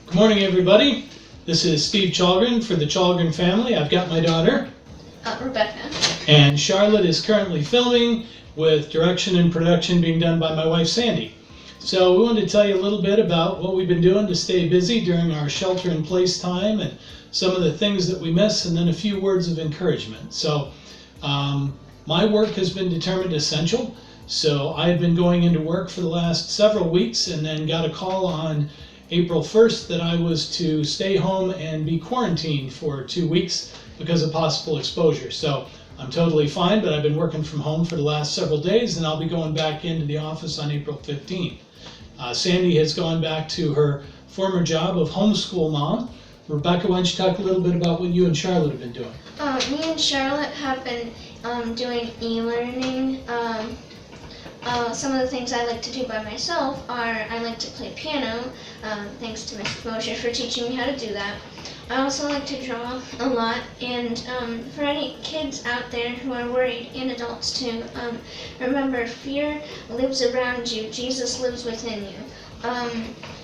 Good morning, everybody. This is Steve Chalgren for the Chalgren family. I've got my daughter, Rebecca. and Charlotte is currently filming with direction and production being done by my wife, Sandy. So we wanted to tell you a little bit about what we've been doing to stay busy during our shelter-in-place time and some of the things that we miss, and then a few words of encouragement. So my work has been determined essential. So I've been going into work for the last several weeks and then got a call on April 1st that I was to stay home and be quarantined for 2 weeks because of possible exposure. So I'm totally fine, but I've been working from home for the last several days, and I'll be going back into the office on April 15th. Sandy has gone back to her former job of homeschool mom. Rebecca, why don't you talk a little bit about what you and Charlotte have been doing? Me and Charlotte have been doing e-learning. Some of the things I like to do by myself are I like to play piano, thanks to Miss Mosher for teaching me how to do that. I also like to draw a lot, and for any kids out there who are worried, and adults too, remember, fear lives around you, Jesus lives within you.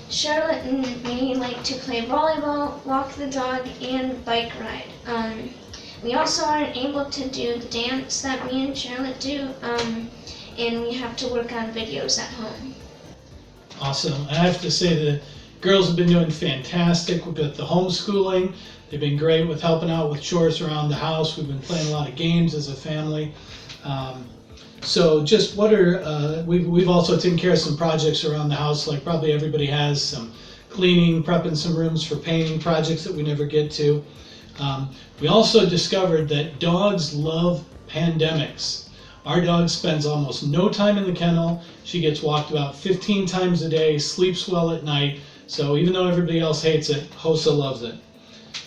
Charlotte and me like to play volleyball, walk the dog, and bike ride. We also aren't able to do the dance that me and Charlotte do, and we have to work on videos at home. Awesome. I have to say the girls have been doing fantastic with the homeschooling. They've been great with helping out with chores around the house. We've been playing a lot of games as a family. So just what are, we've also taken care of some projects around the house, like probably everybody has, some cleaning, prepping some rooms for painting projects that we never get to. We also discovered that dogs love pandemics. Our dog spends almost no time in the kennel. She gets walked about 15 times a day, sleeps well at night. So even though everybody else hates it, Hosa loves it.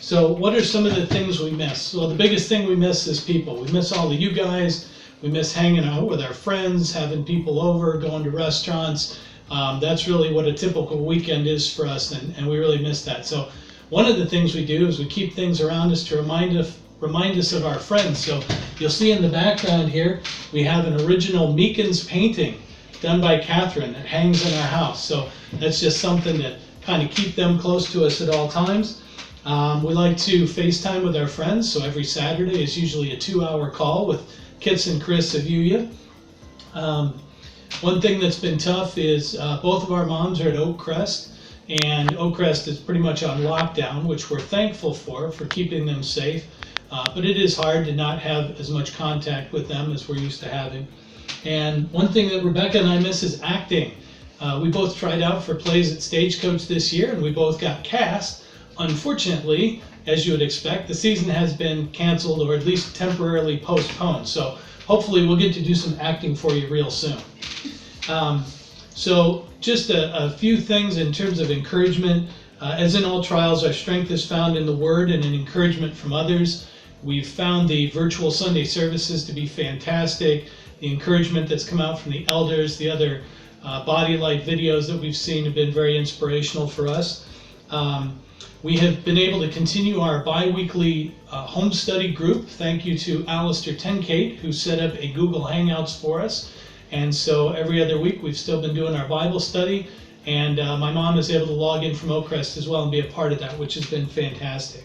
So what are some of the things we miss? Well, the biggest thing we miss is people. We miss all of you guys. We miss hanging out with our friends, having people over, going to restaurants. That's really what a typical weekend is for us, and we really miss that. So one of the things we do is we keep things around us to remind us of our friends. So you'll see in the background here, we have an original Meekins painting done by Catherine that hangs in our house. So that's just something to kind of keep them close to us at all times. We like to FaceTime with our friends. So every Saturday is usually a 2-hour call with Kits and Chris of Yuya. One thing that's been tough is both of our moms are at Oak Crest, and Oak Crest is pretty much on lockdown, which we're thankful for keeping them safe. But it is hard to not have as much contact with them as we're used to having. And one thing that Rebecca and I miss is acting. We both tried out for plays at Stagecoach this year, and we both got cast. Unfortunately, as you would expect, the season has been canceled or at least temporarily postponed. So hopefully we'll get to do some acting for you real soon. So just a few things in terms of encouragement. As in all trials, our strength is found in the Word and in encouragement from others. We've found the virtual Sunday services to be fantastic. The encouragement that's come out from the elders, the other Body Light videos that we've seen have been very inspirational for us. We have been able to continue our bi-weekly home study group. Thank you to Alistair Tenkate, who set up a Google Hangouts for us. And so every other week we've still been doing our Bible study. And my mom is able to log in from Oak Crest as well and be a part of that, which has been fantastic.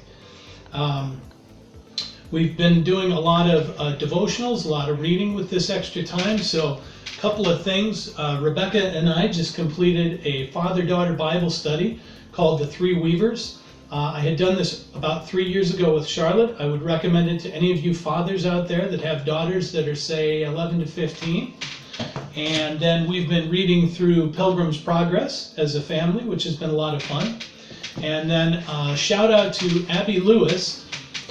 We've been doing a lot of devotionals, a lot of reading with this extra time. So a couple of things. Rebecca and I just completed a father-daughter Bible study called The Three Weavers. I had done this about 3 years ago with Charlotte. I would recommend it to any of you fathers out there that have daughters that are, say, 11 to 15. And then we've been reading through Pilgrim's Progress as a family, which has been a lot of fun. And then shout out to Abby Lewis,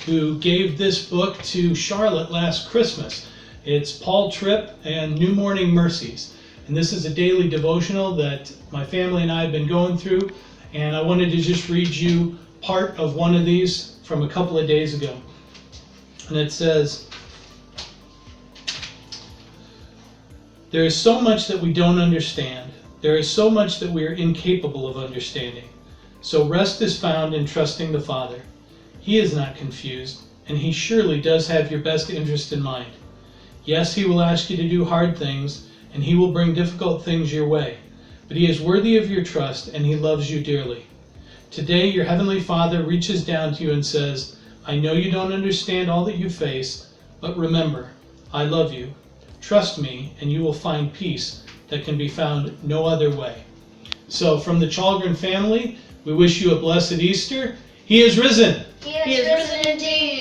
who gave this book to Charlotte last Christmas. It's Paul Tripp and New Morning Mercies. And this is a daily devotional that my family and I have been going through. And I wanted to just read you part of one of these from a couple of days ago. And it says, "There is so much that we don't understand. There is so much that we are incapable of understanding. So rest is found in trusting the Father. He is not confused, and He surely does have your best interest in mind. Yes, He will ask you to do hard things, and He will bring difficult things your way, but He is worthy of your trust, and He loves you dearly. Today, your Heavenly Father reaches down to you and says, I know you don't understand all that you face, but remember, I love you. Trust me, and you will find peace that can be found no other way. So, from the Chalgren family, we wish you a blessed Easter. He is risen. He is risen indeed.